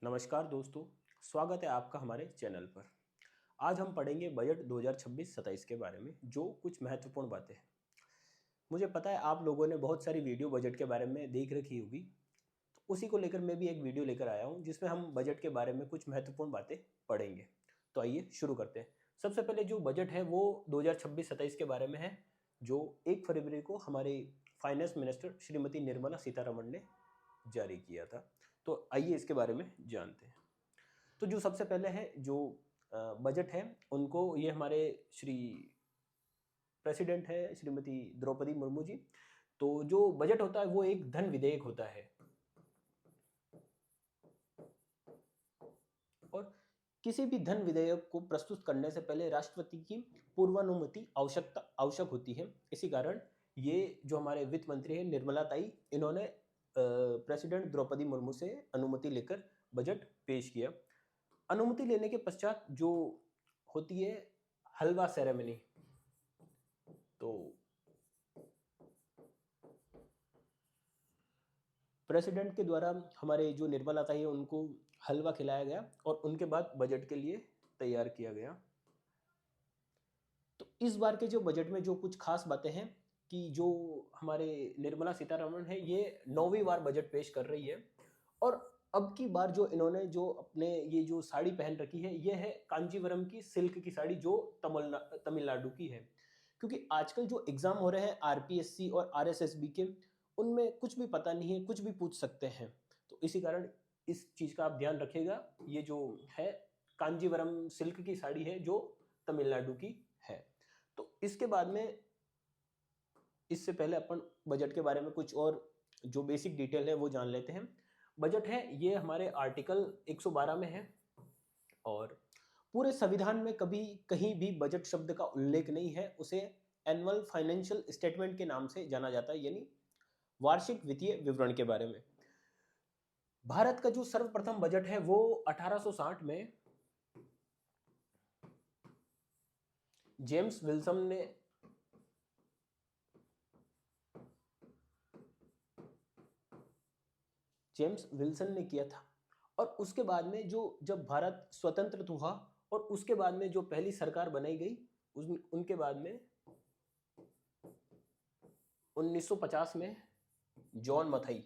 नमस्कार दोस्तों, स्वागत है आपका हमारे चैनल पर। आज हम पढ़ेंगे बजट 2026-27 के बारे में, जो कुछ महत्वपूर्ण बातें हैं। मुझे पता है आप लोगों ने बहुत सारी वीडियो बजट के बारे में देख रखी होगी, तो उसी को लेकर मैं भी एक वीडियो लेकर आया हूँ, जिसमें हम बजट के बारे में कुछ महत्वपूर्ण बातें पढ़ेंगे। तो आइए शुरू करते हैं। सबसे पहले जो बजट है वो 2026-27 के बारे में है, जो 1 फरवरी को हमारे फाइनेंस मिनिस्टर श्रीमती निर्मला सीतारमण ने जारी किया था। तो आइए इसके बारे में जानते हैं। तो जो सबसे पहले है जो बजट है उनको ये हमारे श्री प्रेसिडेंट है श्रीमती द्रौपदी मुर्मू जी। तो जो बजट होता है वो एक धन विधेयक होता है और किसी भी धन विधेयक को प्रस्तुत करने से पहले राष्ट्रपति की पूर्वानुमति आवश्यक होती है। इसी कारण ये जो हमारे वित्त मंत्री है निर्मला ताई, इन्होंने प्रेसिडेंट द्रौपदी मुर्मू से अनुमति लेकर बजट पेश किया। अनुमति लेने के पश्चात जो होती है हलवा सेरेमनी, तो प्रेसिडेंट के द्वारा हमारे जो निर्मला ताई है उनको हलवा खिलाया गया और उनके बाद बजट के लिए तैयार किया गया। तो इस बार के जो बजट में जो कुछ खास बातें हैं कि जो हमारे निर्मला सीतारमण है ये 9वीं बार बजट पेश कर रही है। और अब की बार जो इन्होंने जो अपने ये जो साड़ी पहन रखी है ये है कांजीवरम की सिल्क की साड़ी, जो तमिलनाडु की है। क्योंकि आजकल जो एग्जाम हो रहे हैं आरपीएससी और आरएसएसबी के, उनमें कुछ भी पता नहीं है, कुछ भी पूछ सकते हैं। तो इसी कारण इस चीज का आप ध्यान रखिएगा। ये जो है कांजीवरम सिल्क की साड़ी है जो तमिलनाडु की है। तो इसके बाद में इससे पहले अपन बजट के बारे में कुछ और जो बेसिक डिटेल है वो जान लेते हैं। बजट है ये हमारे आर्टिकल 112 में है और पूरे संविधान में कभी कहीं भी बजट शब्द का उल्लेख नहीं है। उसे एनुअल फाइनेंशियल स्टेटमेंट के नाम से जाना जाता है, यानी वार्षिक वित्तीय विवरण के बारे में। भारत का जो सर्वप्रथम बजट है वो 1860 में जेम्स विल्सन ने किया था। और उसके बाद में जो जब भारत स्वतंत्र हुआ और उसके बाद में जो पहली सरकार बनाई गई उनके बाद में 1950 में जॉन मथाई,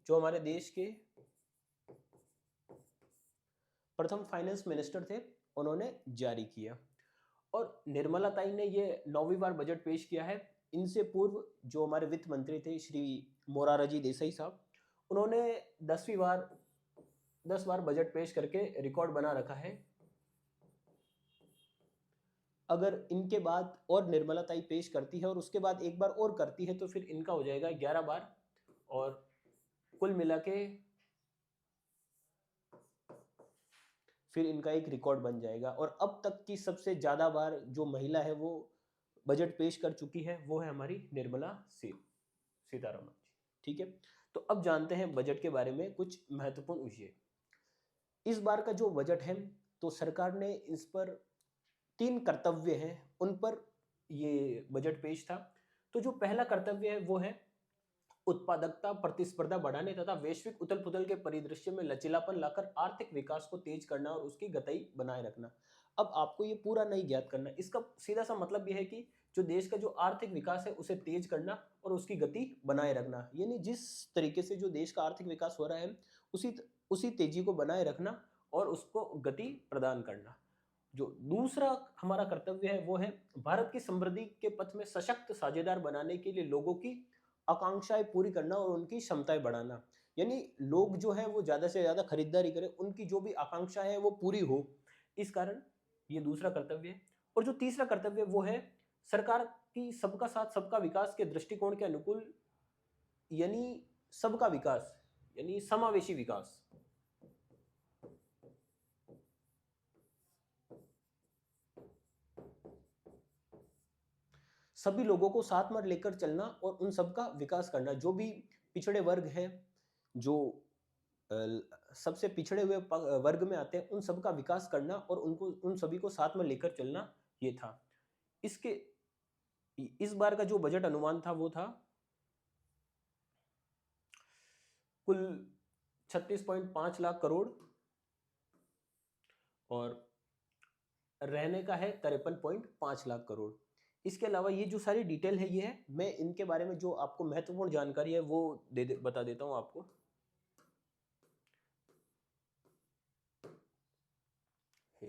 जो हमारे देश के प्रथम फाइनेंस मिनिस्टर थे, उन्होंने जारी किया। और निर्मला ताई ने ये 9वीं बार बजट पेश किया है। इनसे पूर्व जो हमारे वित्त मंत्री थे श्री मोरारजी देसाई साहब, उन्होंने 10 बार बजट पेश करके रिकॉर्ड बना रखा है। अगर इनके बाद और निर्मला ताई पेश करती है और उसके बाद एक बार और करती है तो फिर इनका हो जाएगा 11 बार और कुल मिला के फिर इनका एक रिकॉर्ड बन जाएगा। और अब तक की सबसे ज्यादा बार जो महिला है वो बजट पेश कर चुकी है वो है हमारी निर्मला सीतारमण जी। ठीक है, तो अब जानते हैं बजट के बारे में कुछ महत्वपूर्ण विषय। इस बार का जो बजट है तो सरकार ने इस पर 3 कर्तव्य हैं, उन पर ये बजट पेश था। तो जो पहला कर्तव्य है वो है उत्पादकता प्रतिस्पर्धा बढ़ाने तथा वैश्विक उथल पुथल के परिदृश्य में लचीलापन लाकर आर्थिक विकास को तेज करना और उसकी गति बनाए रखना। अब आपको ये पूरा नहीं ज्ञात करना, इसका सीधा सा मतलब यह है कि जो देश का जो आर्थिक विकास है उसे तेज करना और उसकी गति बनाए रखना, यानी जिस तरीके से जो देश का आर्थिक विकास हो रहा है उसी तेजी को बनाए रखना और उसको गति प्रदान करना। जो दूसरा हमारा कर्तव्य है वो है भारत की समृद्धि के पथ में सशक्त साझेदार बनाने के लिए लोगों की आकांक्षाएं पूरी करना और उनकी क्षमताएं बढ़ाना। यानी लोग जो है वो ज्यादा से ज्यादा खरीदारी करें, उनकी जो भी आकांक्षा है वो पूरी हो। इस कारण ये दूसरा कर्तव्य है। और जो तीसरा कर्तव्य वो है सरकार की सबका साथ सबका विकास के दृष्टिकोण के अनुकूल, यानी सबका विकास यानी समावेशी विकास। सभी लोगों को साथ में लेकर चलना और उन सबका विकास करना। जो भी पिछड़े वर्ग हैं, जो सबसे पिछड़े हुए वर्ग में आते हैं, उन सबका विकास करना और उन सभी को साथ में लेकर चलना, ये था। इसके इस बार का जो बजट अनुमान था वो था कुल 36.5 लाख करोड़ और रहने का है 53.5 लाख करोड़। इसके अलावा ये जो सारी डिटेल है ये है, मैं इनके बारे में जो आपको महत्वपूर्ण जानकारी है वो बता देता हूं आपको। तो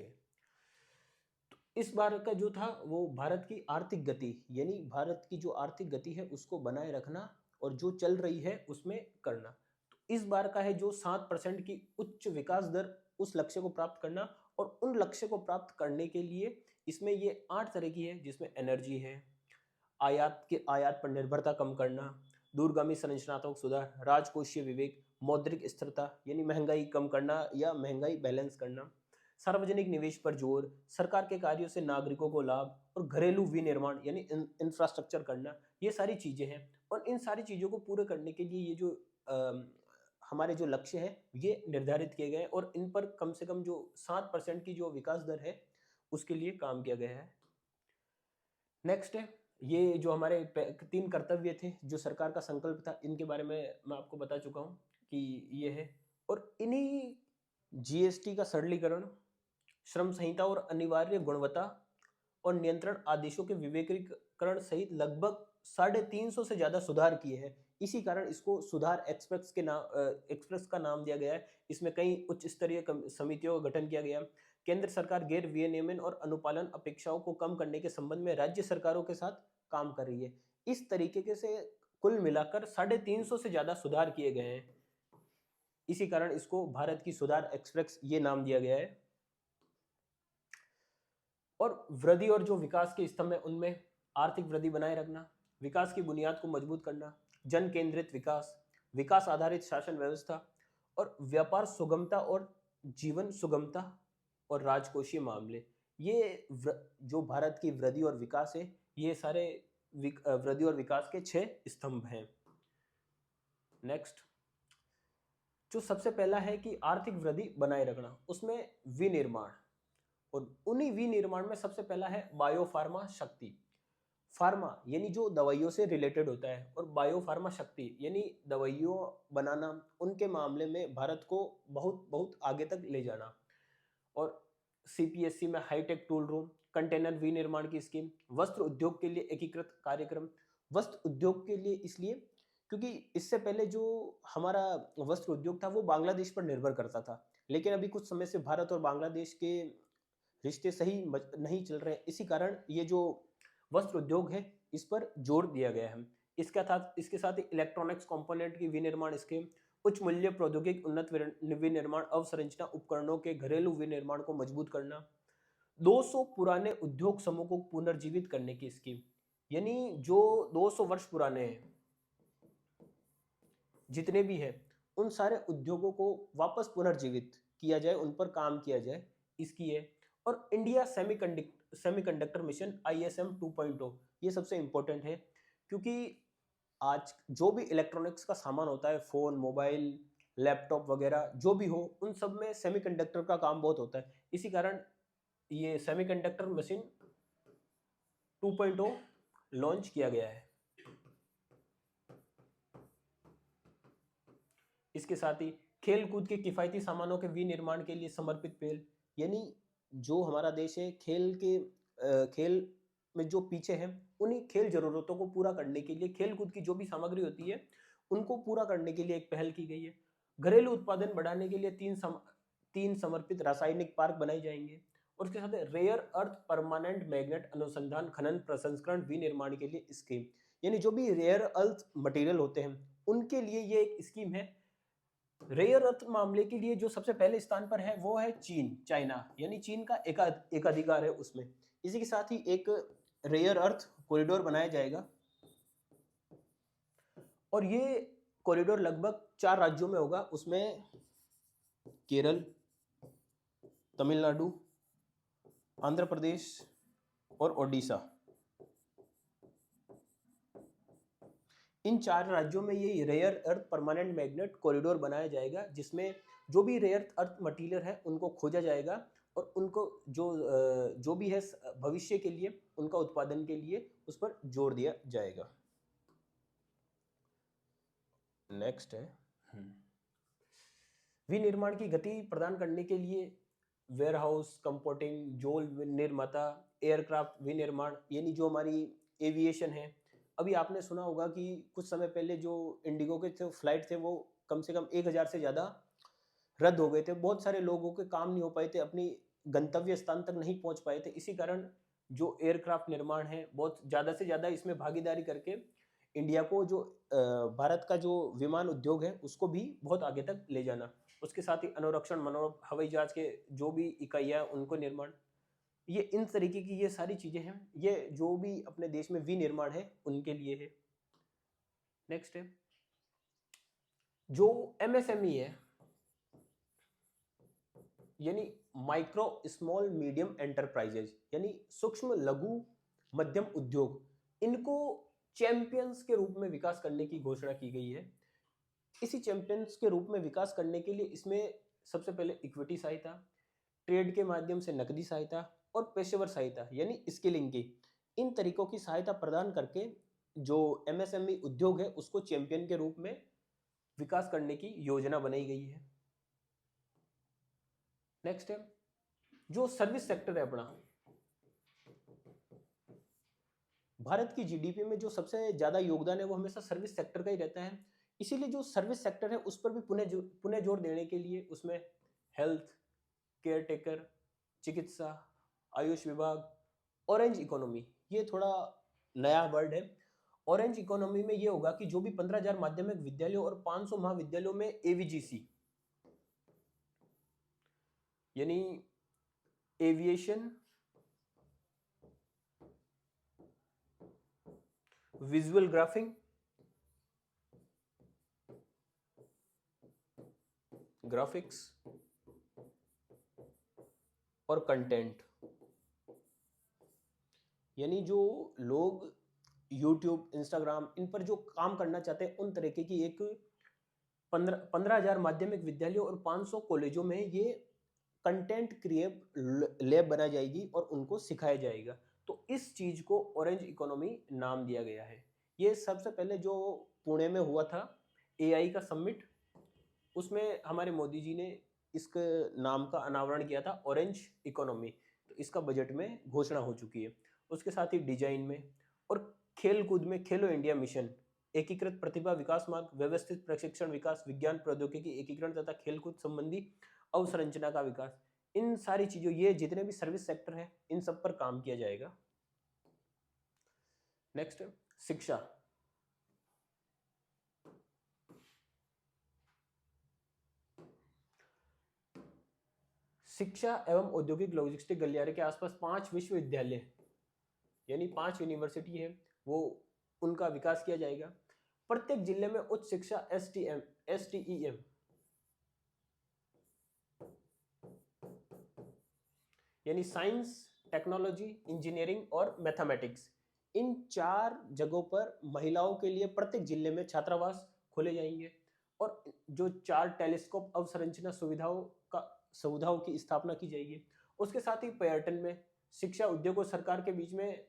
इस बार का जो था वो भारत की आर्थिक गति, यानी भारत की जो आर्थिक गति है उसको बनाए रखना और जो चल रही है उसमें करना। तो इस बार का है जो 7% की उच्च विकास दर, उस लक्ष्य को प्राप्त करना। और उन लक्ष्य को प्राप्त करने के लिए इसमें ये 8 तरह की है, जिसमें एनर्जी है, आयात पर निर्भरता कम करना, दूरगामी संरचनात्मक सुधार, राजकोषीय विवेक, मौद्रिक स्थिरता यानी महंगाई कम करना या महंगाई बैलेंस करना, सार्वजनिक निवेश पर जोर, सरकार के कार्यों से नागरिकों को लाभ और घरेलू विनिर्माण यानी इंफ्रास्ट्रक्चर करना, ये सारी चीजें हैं। और इन सारी चीजों को पूरे करने के लिए ये जो हमारे जो लक्ष्य है ये निर्धारित किए गए और इन पर कम से कम जो 7% की जो विकास दर है उसके लिए काम किया गया है। नेक्स्ट है ये जो हमारे 3 कर्तव्य थे जो सरकार का संकल्प था, इनके बारे में मैं आपको बता चुका हूँ कि ये है। और इन्हीं जीएसटी का सरलीकरण, श्रम संहिता और अनिवार्य गुणवत्ता और नियंत्रण आदेशों के विवेकीकरण सहित लगभग 350 से ज्यादा सुधार किए हैं। इसी कारण इसको सुधार एक्सप्रेस का नाम दिया गया है। इसमें कई उच्च स्तरीय समितियों का गठन किया गया। केंद्र सरकार गैर विनियमन और अनुपालन अपेक्षाओं को कम करने के संबंध में राज्य सरकारों के साथ काम कर रही है। इस तरीके से कुल मिलाकर 350 से ज्यादा सुधार किए गए हैं। इसी कारण इसको भारत की सुधार एक्सप्रेस ये नाम दिया गया है। और वृद्धि और जो विकास के स्तंभ है उनमें आर्थिक वृद्धि बनाए रखना, विकास की बुनियाद को मजबूत करना, जन केंद्रित विकास, विकास आधारित शासन व्यवस्था और व्यापार सुगमता और जीवन सुगमता और राजकोषीय मामले, ये जो भारत की वृद्धि और विकास है ये सारे वृद्धि और विकास के 6 स्तंभ हैं। नेक्स्ट जो सबसे पहला है कि आर्थिक वृद्धि बनाए रखना, उसमें विनिर्माण, और उन्हीं विनिर्माण में सबसे पहला है बायोफार्मा शक्ति। फार्मा यानी जो दवाइयों से रिलेटेड होता है और बायोफार्मा शक्ति यानी दवाइयों बनाना, उनके मामले में भारत को बहुत बहुत आगे तक ले जाना। और सीपीएससी में हाईटेक टूल रूम, कंटेनर विनिर्माण की स्कीम, वस्त्र उद्योग के लिए एकीकृत कार्यक्रम। वस्त्र उद्योग के लिए इसलिए क्योंकि इससे पहले जो हमारा वस्त्र उद्योग था वो बांग्लादेश पर निर्भर करता था, लेकिन अभी कुछ समय से भारत और बांग्लादेश के रिश्ते सही नहीं चल रहे। इसी कारण ये जो वस्त्र उद्योग है इस पर जोर दिया गया है। इसके साथ ही इलेक्ट्रॉनिक्स कंपोनेंट की विनिर्माण स्कीम, उच्च मूल्य प्रौद्योगिक उन्नत विनिर्माण अवसंरचना उपकरणों के घरेलू विनिर्माण को मजबूत करना, 200 पुराने उद्योग समूह को पुनर्जीवित करने की स्कीम, यानी जो 200 वर्ष पुराने हैं जितने भी हैं उन सारे उद्योगों को वापस पुनर्जीवित किया जाए, उन पर काम किया जाए, इसकी है। और इंडिया सेमीकंडक्टर मिशन ISM 2.0 ये सबसे इंपॉर्टेंट है, क्योंकि आज जो भी इलेक्ट्रॉनिक्स का सामान होता है, फोन, मोबाइल, लैपटॉप वगैरह जो भी हो, उन सब में सेमीकंडक्टर का काम बहुत होता है। इसी कारण ये सेमीकंडक्टर मशीन 2.0 लॉन्च किया गया है। इसके साथ ही खेल कूद के किफायती सामानों के विनिर्माण के लिए समर्पित पहल, यानी जो हमारा देश है खेल में जो पीछे हैं उन्हीं खेल जरूरतों को पूरा करने के लिए खेल कूद की जो भी सामग्री होती है उनको पूरा करने के लिए एक पहल की गई है। घरेलू उत्पादन बढ़ाने के लिए 3 समर्पित रासायनिक पार्क बनाए जाएंगे। और उसके साथ रेयर अर्थ परमानेंट मैग्नेट अनुसंधान खनन प्रसंस्करण विनिर्माण के लिए स्कीम, यानी जो भी रेयर अर्थ मटेरियल होते हैं उनके लिए ये एक स्कीम है। रेयर अर्थ मामले के लिए जो सबसे पहले स्थान पर है वो है चाइना, यानी चीन का एक अधिकार है उसमें। इसी के साथ ही एक रेयर अर्थ कॉरिडोर बनाया जाएगा और ये कॉरिडोर लगभग 4 राज्यों में होगा, उसमें केरल, तमिलनाडु, आंध्र प्रदेश और ओडिशा, इन 4 राज्यों में ये rare earth permanent magnet corridor बनाया जाएगा, जिसमें जो भी रेयर अर्थ मटेरियल है उनको खोजा जाएगा और उनको जो भी है भविष्य के लिए उनका उत्पादन के लिए उस पर जोर दिया जाएगा। नेक्स्ट है विनिर्माण की गति प्रदान करने के लिए वेयर हाउस कंपोर्टिंग, जोल निर्माता, एयरक्राफ्ट विनिर्माण, यानी जो हमारी एविएशन है। अभी आपने सुना होगा कि कुछ समय पहले जो इंडिगो के थे फ्लाइट थे वो कम से कम 1000 से ज़्यादा रद्द हो गए थे। बहुत सारे लोगों के काम नहीं हो पाए थे, अपनी गंतव्य स्थान तक नहीं पहुंच पाए थे। इसी कारण जो एयरक्राफ्ट निर्माण है बहुत ज़्यादा से ज़्यादा इसमें भागीदारी करके इंडिया को जो भारत का जो विमान उद्योग है उसको भी बहुत आगे तक ले जाना। उसके साथ ही अनुरक्षण मनोरम हवाई जहाज के जो भी इकाइयाँ उनको निर्माण, ये इन तरीके की ये सारी चीजें हैं, ये जो भी अपने देश में विनिर्माण है उनके लिए है। नेक्स्ट है जो एमएसएमई है, यानी माइक्रो स्मॉल मीडियम एंटरप्राइजेज, यानी सूक्ष्म लघु मध्यम उद्योग, इनको चैंपियंस के रूप में विकास करने की घोषणा की गई है। इसी चैंपियंस के रूप में विकास करने के लिए इसमें सबसे पहले इक्विटी सहायता, ट्रेड के माध्यम से नकदी सहायता और पेशेवर सहायता यानी स्किलिंग की, इन तरीकों की सहायता प्रदान करके जो एमएसएमई उद्योग है उसको चैंपियन के रूप में विकास करने की योजना बनाई गई है। नेक्स्ट है जो सर्विस सेक्टर है अपना, भारत की जीडीपी में जो सबसे ज्यादा योगदान है वो हमेशा सर्विस सेक्टर का ही रहता है। इसीलिए जो सर्विस सेक्टर है उस पर भी पुनः जोर देने के लिए उसमें हेल्थ केयर टेकर, चिकित्सा, आयुष विभाग, ऑरेंज इकोनॉमी, ये थोड़ा नया वर्ड है। ऑरेंज इकोनॉमी में ये होगा कि जो भी 15,000 माध्यमिक विद्यालयों और 500 महाविद्यालयों में एवीजीसी यानी एविएशन, विजुअल ग्राफिक्स और कंटेंट, यानी जो लोग यूट्यूब, इंस्टाग्राम इन पर जो काम करना चाहते हैं उन तरीके की एक 15,000 माध्यमिक विद्यालयों और 500 कॉलेजों में ये कंटेंट क्रिएट लैब बनाई जाएगी और उनको सिखाया जाएगा। तो इस चीज को ऑरेंज इकोनॉमी नाम दिया गया है। ये सबसे पहले जो पुणे में हुआ था एआई का समिट, उसमें हमारे मोदी जी ने इसके नाम का अनावरण किया था ऑरेंज इकोनॉमी। तो इसका बजट में घोषणा हो चुकी है। उसके साथ ही डिजाइन में और खेल कूद में खेलो इंडिया मिशन, एकीकृत प्रतिभा विकास मार्ग, व्यवस्थित प्रशिक्षण विकास, विज्ञान प्रौद्योगिकी एकीकरण तथा खेलकूद संबंधी अवसंरचना का विकास, इन सारी चीजों, ये जितने भी सर्विस सेक्टर है इन सब पर काम किया जाएगा। नेक्स्ट शिक्षा, शिक्षा एवं औद्योगिक लॉजिस्टिक गलियारे के आसपास 5 विश्वविद्यालय यानी 5 यूनिवर्सिटी है वो उनका विकास किया जाएगा। प्रत्येक जिले में उच्च शिक्षा STEM यानी साइंस, टेक्नोलॉजी, इंजीनियरिंग और मैथमेटिक्स, इन 4 जगहों पर महिलाओं के लिए प्रत्येक जिले में छात्रावास खोले जाएंगे और जो 4 टेलीस्कोप अवसंरचना सुविधाओं की स्थापना की जाएगी। उसके साथ ही पर्यटन में शिक्षा, उद्योग और सरकार के बीच में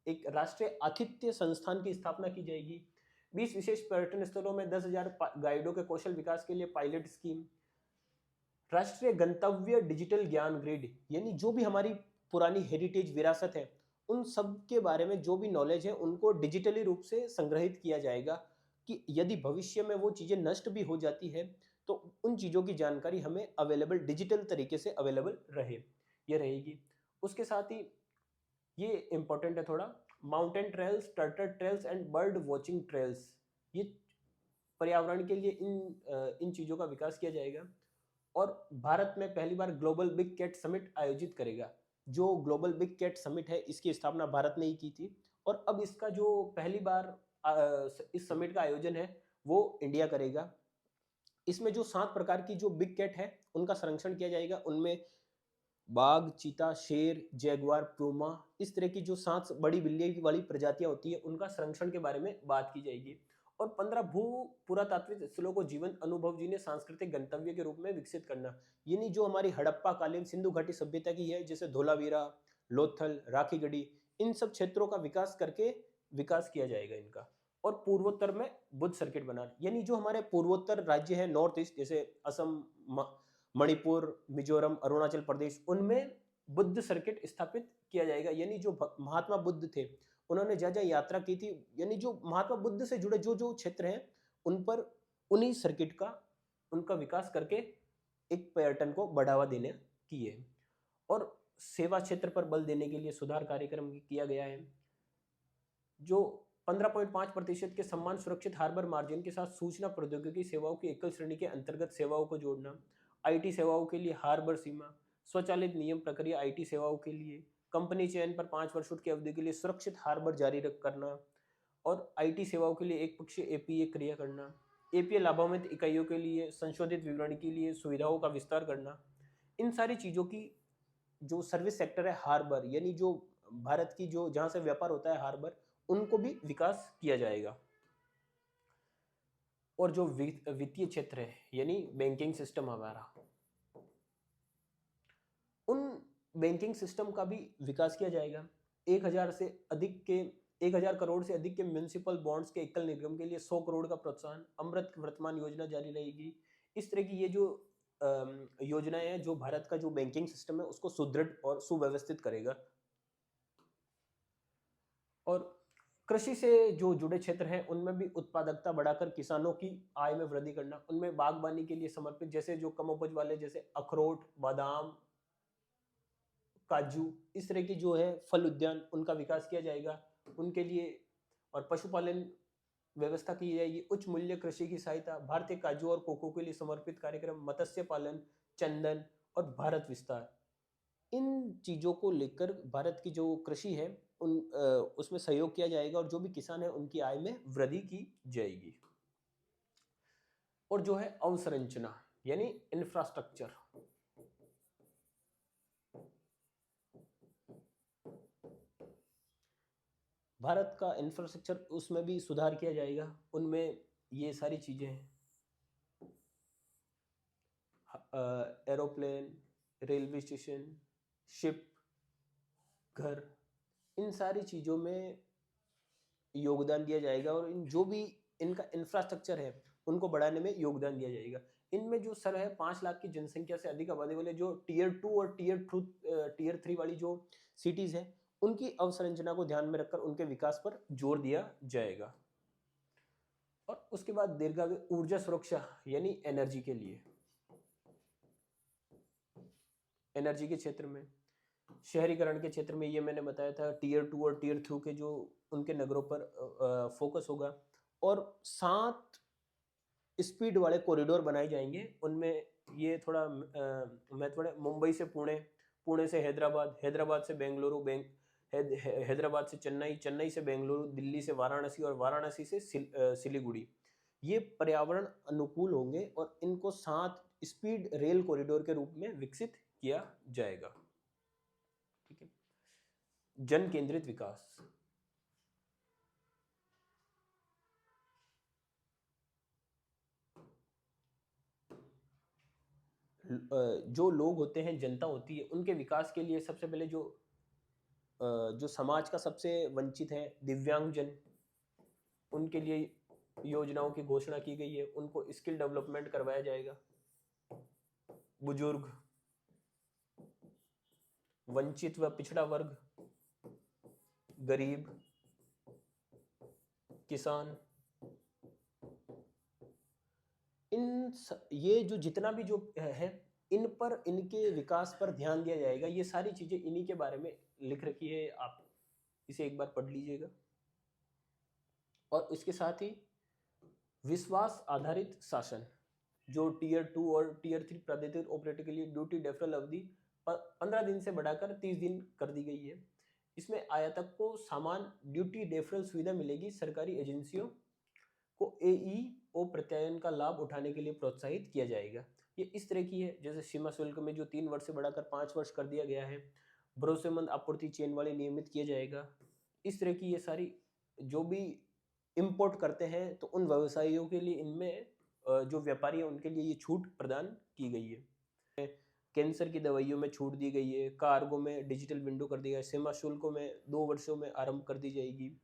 एक राष्ट्रीय आतिथ्य संस्थान की स्थापना की जाएगी। 20 विशेष पर्यटन स्थलों में 10,000 गाइडों के कौशल विकास के लिए पायलट स्कीम, राष्ट्रीय गंतव्य डिजिटल ज्ञान ग्रिड, यानी जो भी हमारी पुरानी हेरिटेज विरासत है उन सब के बारे में जो भी नॉलेज है उनको डिजिटली रूप से संग्रहित किया जाएगा कि यदि भविष्य में वो चीजें नष्ट भी हो जाती है तो उन चीजों की जानकारी हमें अवेलेबल डिजिटल तरीके से अवेलेबल रहे, ये रहेगी। उसके साथ ही ये इंपॉर्टेंट है थोड़ा, mountain trails, turtle trails and bird watching trails, ये पर्यावरण के लिए इन चीजों का विकास किया जाएगा। और भारत में पहली बार ग्लोबल बिग कैट समिट आयोजित करेगा। जो ग्लोबल बिग कैट समिट है इसकी स्थापना भारत ने ही की थी और अब इसका जो पहली बार इस समिट का आयोजन है वो इंडिया करेगा। इसमें जो 7 प्रकार की जो बिग कैट है उनका संरक्षण किया जाएगा। उनमें बाघ, चीता, शेर, जैगुआर, प्यूमा, इस तरह की जो 7 बड़ी बिल्ली वाली प्रजातियां होती है उनका संरक्षण के बारे में बात की जाएगी। और 15 भू पुरातात्विक स्थलों को जीवन अनुभव जी ने सांस्कृतिक गंतव्य के रूप में विकसित करना, यानी जो हमारी हड़प्पा कालीन सिंधु घाटी सभ्यता की है जैसे धोलावीरा, लोथल, राखीगढ़ी, इन सब क्षेत्रों का विकास करके विकास किया जाएगा इनका। और पूर्वोत्तर में बुद्ध सर्किट बना, यानी जो हमारे पूर्वोत्तर राज्य है नॉर्थ ईस्ट, जैसे असम, मणिपुर, मिजोरम, अरुणाचल प्रदेश, उनमें बुद्ध सर्किट स्थापित किया जाएगा। यानी जो महात्मा बुद्ध थे, उन्होंने जहाँ जहाँ यात्रा की थी, यानी जो महात्मा बुद्ध से जुड़े जो जो क्षेत्र हैं, उन पर उन्हीं सर्किट का उनका विकास करके एक पर्यटन को बढ़ावा देने की है। और सेवा क्षेत्र पर बल देने के लिए सुधार कार्यक्रम किया गया है। जो 15.5% के सम्मान सुरक्षित हार्बर मार्जिन के साथ सूचना प्रौद्योगिकी सेवाओं की एकल श्रेणी के अंतर्गत सेवाओं को जोड़ना, आईटी सेवाओं के लिए हार्बर सीमा, स्वचालित नियम प्रक्रिया आईटी सेवाओं के लिए, कंपनी चयन पर 5 वर्षों की अवधि के लिए सुरक्षित हार्बर जारी रख करना, और आईटी सेवाओं के लिए एक पक्षीय एपीए क्रिया करना, एपीए लाभान्वित इकाइयों के लिए संशोधित विवरण के लिए सुविधाओं का विस्तार करना। इन सारी चीज़ों की जो सर्विस सेक्टर है हार्बर, यानी जो भारत की जो जहाँ से व्यापार होता है हार्बर, उनको भी विकास किया जाएगा। और जो वित्तीय क्षेत्र है यानी बैंकिंग सिस्टम हमारा, उन बैंकिंग सिस्टम का भी विकास किया जाएगा। 1000 करोड़ से अधिक के म्युनिसिपल बॉन्ड्स के एकल निर्गम के लिए 100 करोड़ का प्रोत्साहन, अमृत वर्तमान योजना जारी रहेगी। इस तरह की ये जो योजनाएं हैं, जो भारत का जो बैंकिंग सिस्टम है उसको सुदृढ़ और सुव्यवस्थित करेगा। और कृषि से जो जुड़े क्षेत्र हैं उनमें भी उत्पादकता बढ़ाकर किसानों की आय में वृद्धि करना, उनमें बागवानी के लिए समर्पित, जैसे जो कम उपज वाले जैसे अखरोट, बादाम, काजू, इस तरह की जो है फल उद्यान, उनका विकास किया जाएगा उनके लिए। और पशुपालन व्यवस्था की जाएगी। उच्च मूल्य कृषि की सहायता, भारतीय काजू और कोको के लिए समर्पित कार्यक्रम, मत्स्य पालन, चंदन और भारत विस्तार। इन चीज़ों को लेकर भारत की जो कृषि है उसमें सहयोग किया जाएगा, और जो भी किसान है उनकी आय में वृद्धि की जाएगी। और जो है अवसंरचना यानी इंफ्रास्ट्रक्चर, भारत का इंफ्रास्ट्रक्चर, उसमें भी सुधार किया जाएगा। उनमें ये सारी चीज़ें हैं, एरोप्लेन, रेलवे स्टेशन, शिप, घर, इन सारी चीज़ों में योगदान दिया जाएगा। और इन जो भी इनका इंफ्रास्ट्रक्चर है उनको बढ़ाने में योगदान दिया जाएगा। इनमें जो सर है 5 लाख की जनसंख्या से अधिक आबादी वाले जो टीयर 2 और टीयर 3 वाली जो सिटीज़ हैं, उनकी अवसंरचना को ध्यान में रखकर उनके विकास पर जोर दिया जाएगा। और उसके बाद दीर्घावधि ऊर्जा सुरक्षा यानी एनर्जी के लिए, एनर्जी के क्षेत्र में, शहरीकरण के क्षेत्र में, ये मैंने बताया था टीयर 2 और टीयर 3 के जो उनके नगरों पर फोकस होगा। और 7 स्पीड वाले कॉरिडोर बनाए जाएंगे। उनमें ये थोड़ा महत्वपूर्ण है, मुंबई से पुणे, पुणे से हैदराबाद, हैदराबाद से बेंगलुरु, हैदराबाद से चेन्नई, चेन्नई से बेंगलुरु, दिल्ली से वाराणसी और वाराणसी से सिलीगुड़ी। ये पर्यावरण अनुकूल होंगे और इनको 7 स्पीड रेल कॉरिडोर के रूप में विकसित किया जाएगा। ठीक है। जन केंद्रित विकास, जो लोग होते हैं, जनता होती है, उनके विकास के लिए सबसे पहले जो समाज का सबसे वंचित है, दिव्यांग जन, उनके लिए योजनाओं की घोषणा की गई है। उनको स्किल डेवलपमेंट करवाया जाएगा। बुजुर्ग, वंचित व पिछड़ा वर्ग, गरीब, किसान, ये जो जितना भी जो है, इन पर, इनके विकास पर ध्यान दिया जाएगा। ये सारी चीजें इन्हीं के बारे में लिख रखी है, आप इसे एक बार पढ़ लीजिएगा। और इसके साथ ही विश्वास आधारित शासन, जो टीयर 2 और टीयर 3 प्रादेशिक ऑपरेटर के लिए ड्यूटी डेफरल अवधि 15 दिन से बढ़ाकर 30 दिन कर दी गई है। इसमें आयातक को समान ड्यूटी डेफरल सुविधा मिलेगी। सरकारी एजेंसियों को एईओ प्रत्यायन का लाभ उठाने के लिए प्रोत्साहित किया जाएगा। ये इस तरह की है, जैसे सीमा शुल्क में जो 3 वर्ष से बढ़ाकर 5 वर्ष कर दिया गया है। भरोसेमंद आपूर्ति चेन वाले नियमित किया जाएगा। इस तरह की ये सारी जो भी इंपोर्ट करते हैं तो उन व्यवसायियों के लिए, इनमें जो व्यापारी है उनके लिए ये छूट प्रदान की गई है। कैंसर की दवाइयों में छूट दी गई है। कार्गो में डिजिटल विंडो कर दिया है। सीमा शुल्कों में 2 वर्षों में आरंभ कर दी जाएगी।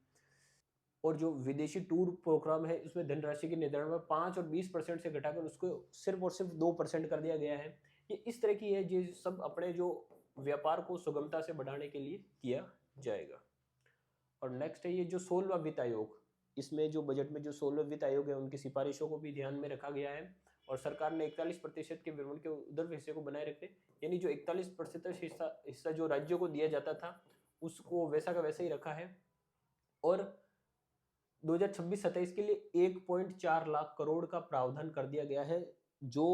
और जो विदेशी टूर प्रोग्राम है उसमें धनराशि के निर्धारण में 5 और 20% से घटाकर उसको सिर्फ और सिर्फ 2% कर दिया गया है। ये इस तरह की है, ये सब अपने जो व्यापार को सुगमता से बढ़ाने के लिए किया जाएगा। और नेक्स्ट है ये जो 16वां वित्त आयोग, इसमें जो बजट में जो 16वां वित्त आयोग है उनकी सिफारिशों को भी ध्यान में रखा गया है और सरकार ने 41% के विवरण के उधर हिस्से को बनाए रखे, यानी जो 41% हिस्सा जो राज्यों को दिया जाता था उसको वैसा का वैसा ही रखा है। और 2026-27 के लिए 1.4 लाख करोड़ का प्रावधान कर दिया गया है जो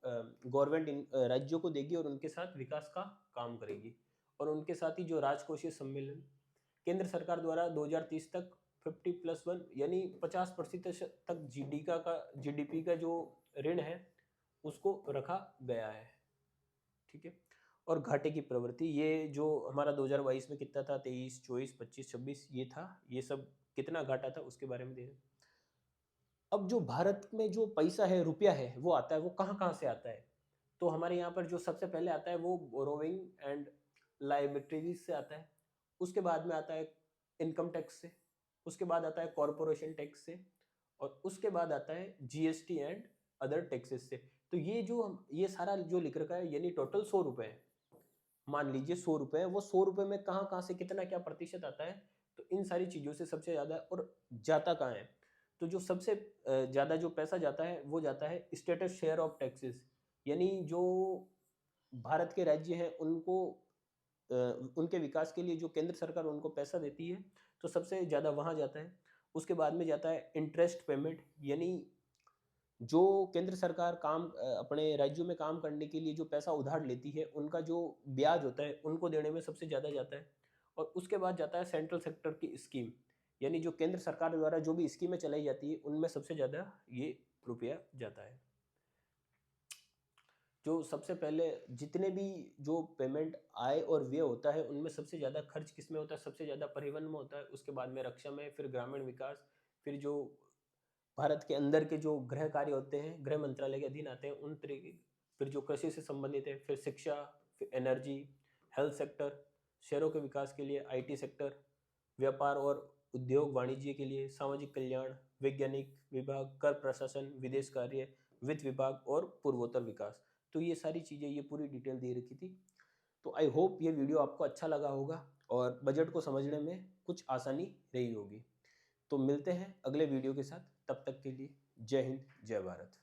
गवर्नमेंट राज्यों को देगी और उनके साथ विकास का काम करेगी। और उनके साथ ही जो राजकोषीय सम्मेलन केंद्र सरकार द्वारा 2030 तक 50+1 यानी 50% तक जीडीपी का जो ऋण है उसको रखा गया है। ठीक है। और घाटे की प्रवृत्ति, ये जो हमारा 2022 में कितना था, 23, 24, 25, 26 ये था, ये सब कितना घाटा था उसके बारे में देखें। अब जो भारत में जो पैसा है, रुपया है, वो आता है, वो कहाँ कहाँ से आता है? तो हमारे यहाँ पर जो सबसे पहले आता है वो बोरोइंग एंड लायबिलिटीज से आता है, उसके बाद में आता है इनकम टैक्स से, उसके बाद आता है कॉरपोरेशन टैक्स से, और उसके बाद आता है जीएसटी एंड अदर टैक्सेस से। तो ये सारा जो लिख रखा है यानी टोटल 100 रुपए है, मान लीजिए 100 रुपए है, वो 100 रुपए में कहाँ कहाँ से कितना क्या प्रतिशत आता है, तो इन सारी चीजों से सबसे ज्यादा। और जाता कहाँ है, तो जो सबसे ज्यादा जो पैसा जाता है वो जाता है स्टेटस शेयर ऑफ टैक्सेस, यानी जो भारत के राज्य हैं उनको उनके विकास के लिए जो केंद्र सरकार उनको पैसा देती है, तो सबसे ज़्यादा वहाँ जाता है। उसके बाद में जाता है इंटरेस्ट पेमेंट, यानी जो केंद्र सरकार अपने राज्यों में काम करने के लिए जो पैसा उधार लेती है उनका जो ब्याज होता है उनको देने में सबसे ज़्यादा जाता है। और उसके बाद जाता है सेंट्रल सेक्टर की स्कीम, यानी जो केंद्र सरकार द्वारा जो भी स्कीमें चलाई जाती है उनमें सबसे ज़्यादा ये रुपया जाता है। जो सबसे पहले जितने भी जो पेमेंट आय और व्यय होता है उनमें सबसे ज़्यादा खर्च किस में होता है, सबसे ज़्यादा परिवहन में होता है, उसके बाद में रक्षा में, फिर ग्रामीण विकास, फिर जो भारत के अंदर के जो गृह कार्य होते हैं गृह मंत्रालय के अधीन आते हैं उन तरीके, फिर जो कृषि से संबंधित है, फिर शिक्षा, फिर एनर्जी, हेल्थ सेक्टर, शहरों के विकास के लिए आईटी सेक्टर, व्यापार और उद्योग वाणिज्य के लिए सामाजिक कल्याण, वैज्ञानिक विभाग, कर प्रशासन, विदेश कार्य, वित्त विभाग और पूर्वोत्तर विकास। तो ये सारी चीज़ें, ये पूरी डिटेल दे रखी थी। तो आई होप ये वीडियो आपको अच्छा लगा होगा और बजट को समझने में कुछ आसानी रही होगी। तो मिलते हैं अगले वीडियो के साथ, तब तक के लिए जय हिंद, जय भारत।